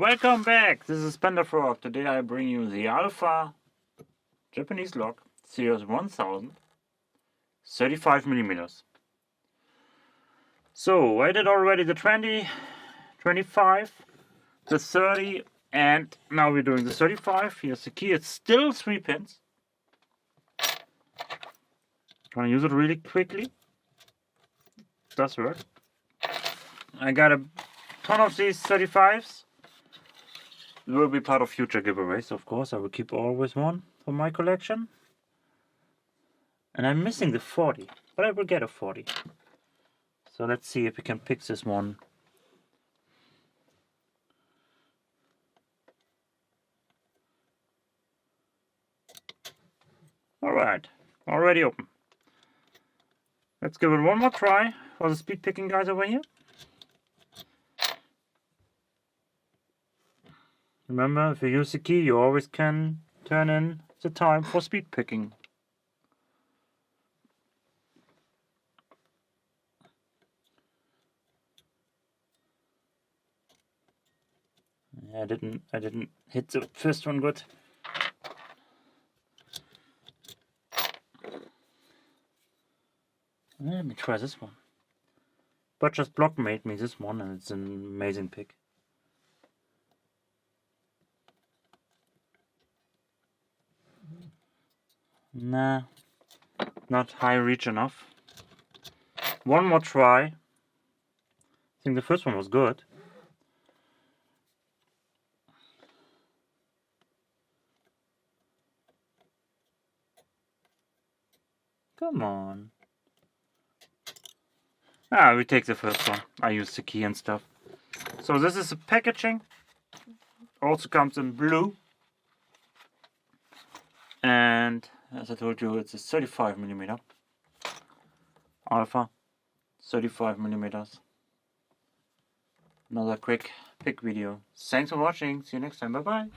Welcome back! This is Panda-Frog. Today I bring you the Alpha Japanese log series 1000 35mm. So I did already the 20, 25, the 30, and now we're doing the 35. Here's the key. It's still 3 pins. Gonna use it really quickly. Does work. I got a ton of these 35s. It will be part of future giveaways, of course. I will keep always one for my collection. And I'm missing the 40, but I will get a 40. So let's see if we can pick this one. Alright, already open. Let's give it one more try for the speed picking guys over here. Remember, if you use the key, you always can turn in the time for speed picking. I didn't hit the first one good. Let me try this one. But just Block made me this one, and it's an amazing pick. Nah, not high reach enough. One more try. I think the first one was good. Come on. Ah, we take the first one. I use the key and stuff. So this is the packaging. Also comes in blue. And as I told you, it's a 35mm. Alpha, 35mm. Another quick pick video. Thanks for watching. See you next time. Bye bye.